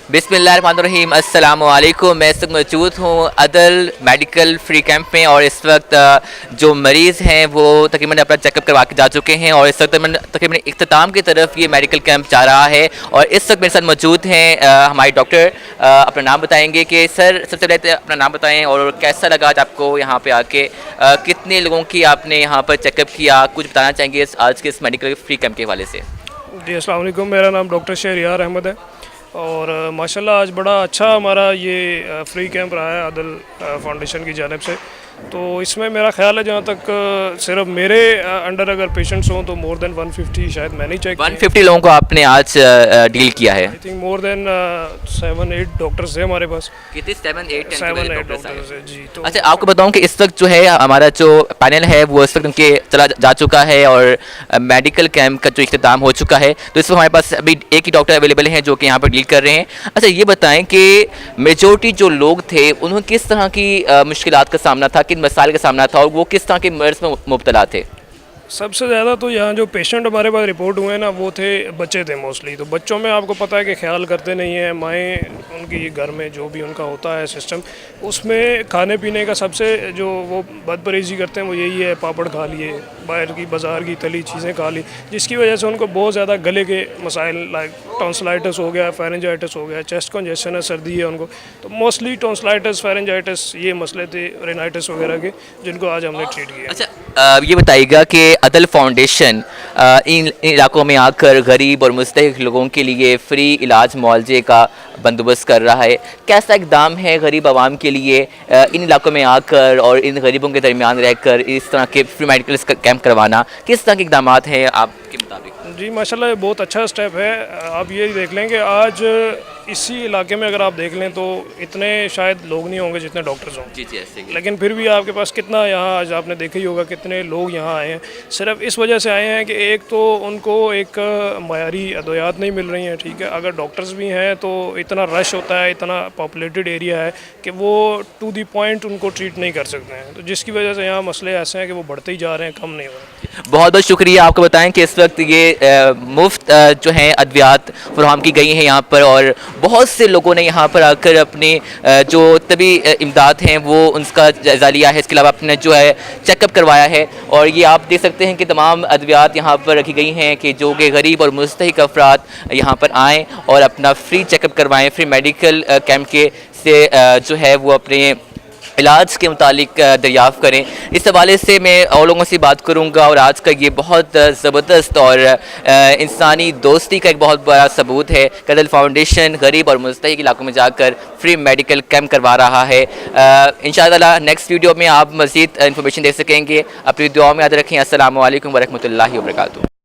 बिस्मिल्लाहिर्रहमानिर्रहीम। अस्सलाम वालेकुम। मैं इस वक्त मौजूद हूँ अदल मेडिकल फ्री कैंप में और इस वक्त जो मरीज़ हैं वो तकरीबन अपना चेकअप करवा के जा चुके हैं और इस वक्त तकरीबन इख्तिताम की तरफ ये मेडिकल कैंप जा रहा है। और इस वक्त मेरे साथ मौजूद हैं हमारे डॉक्टर। अपना नाम बताएंगे कि सर सबसे पहले अपना नाम बताएं और कैसा लगा आज आपको यहाँ पे आके, कितने लोगों की आपने यहाँ पर चेकअप किया, कुछ बताना चाहेंगे आज के इस मेडिकल फ्री कैंप के हवाले से। जी अस्सलाम वालेकुम, मेरा नाम डॉक्टर शहरियार अहमद है और माशाल्लाह आज बड़ा अच्छा हमारा ये फ्री कैंप रहा है अदल फाउंडेशन की जानिब से। तो इसमें मेरा ख्याल है जहाँ तक सिर्फ मेरे अंडर अगर पेशेंट्स हों तो मोर देन 150 शायद मैंने ही चेक 150 लोगों को आपने आज डील किया है। I think more than 7-8 doctors हैं हमारे पास। कितने 7-8 डॉक्टर्स हैं जी। तो अच्छा, आपको बताऊं कि इस वक्त जो है हमारा जो पैनल है वो इस वक्त उनके चला जा चुका है और मेडिकल कैंप का जो इख्तिताम हो चुका है। तो इस वक्त हमारे पास अभी एक ही डॉक्टर अवेलेबल हैं जो कि यहाँ पर डील कर रहे हैं। अच्छा, ये बताएं कि मेजॉरिटी जो लोग थे उन्होंने किस तरह की मुश्किलात का सामना था, किन मसाइल का सामना था और वो किस तरह के मर्ज में मुब्तला थे? सबसे ज़्यादा तो यहाँ जो पेशेंट हमारे पास रिपोर्ट हुए ना वो थे बच्चे थे मोस्टली। तो बच्चों में आपको पता है कि ख्याल करते नहीं हैं माएँ, उनकी घर में जो भी उनका होता है सिस्टम, उसमें खाने पीने का सबसे जो वो बदपरहेज़ी करते हैं वो यही है, पापड़ खा लिए, बाहर की बाज़ार की तली चीज़ें खा ली, जिसकी वजह से उनको बहुत ज़्यादा गले के मसाइल लाइक टॉन्सिलाइटिस हो गया, फेरेंजाइटिस हो गया, चेस्ट कंजेशन है, सर्दी है उनको। तो मोस्टली टॉन्सिलाइटिस, फेरेंजाइटिस ये मसले थे, रेनाइटिस वगैरह के, जिनको आज हमने ट्रीट किया। अच्छा, ये बताइएगा कि अदल फाउंडेशन इन इलाकों में आकर गरीब और मुस्तहिक लोगों के लिए फ्री इलाज मुआवजे का बंदोबस्त कर रहा है। कैसा इक़दाम है गरीब आवाम के लिए इन इलाकों में आकर और इन गरीबों के दरमियान रहकर इस तरह के फ्री मेडिकल कैंप करवाना, किस तरह के इक़दाम हैं आपके मुताबिक? जी माशाल्लाह, ये बहुत अच्छा स्टेप है। आप ये देख लें कि आज इसी इलाके में अगर आप देख लें तो इतने शायद लोग नहीं होंगे जितने डॉक्टर्स हों। जी जी, ऐसे ही। लेकिन फिर भी आपके पास कितना यहाँ आज आपने देखा ही होगा कितने लोग यहाँ आए हैं। सिर्फ इस वजह से आए हैं कि एक तो उनको एक मयारी अद्वियात नहीं मिल रही हैं, ठीक है। अगर डॉक्टर्स भी हैं तो इतना रश होता है, इतना पॉपुलेटेड एरिया है कि वो टू दी पॉइंट उनको ट्रीट नहीं कर सकते हैं। तो जिसकी वजह से यहाँ मसले ऐसे हैं कि वो बढ़ते ही जा रहे हैं, कम नहीं हो रहे। बहुत बहुत शुक्रिया। आपको बताएं कि इस वक्त ये मुफ्त जो हैं अद्वियात फराहम की गई हैं यहाँ पर और बहुत से लोगों ने यहाँ पर आकर अपनी जो तबी इमदाद हैं वो उनका जायज़ा लिया है। इसके अलावा अपने जो है चेकअप करवाया है और ये आप देख सकते हैं कि तमाम अद्वियात यहाँ पर रखी गई हैं कि जो कि गरीब और मुस्तहिक अफराद यहाँ पर आएँ और अपना फ्री चेकअप करवाएँ। फ्री मेडिकल कैंप के से जो है वो अपने इलाज के मुतालिक दरियाफ़्त करें। इस हवाले से मैं और लोगों से बात करूंगा और आज का ये बहुत ज़बरदस्त और इंसानी दोस्ती का एक बहुत बड़ा सबूत है। अदल फाउंडेशन गरीब और मुस्तहिक इलाकों में जाकर फ्री मेडिकल कैंप करवा रहा है। इंशाअल्लाह नेक्स्ट वीडियो में आप मज़ीद इन्फॉर्मेशन देख सकेंगे। अपनी दुआओं में याद रखें। अस्सलामु अलैकुम वरहमतुल्लाहि वबरकातुहू।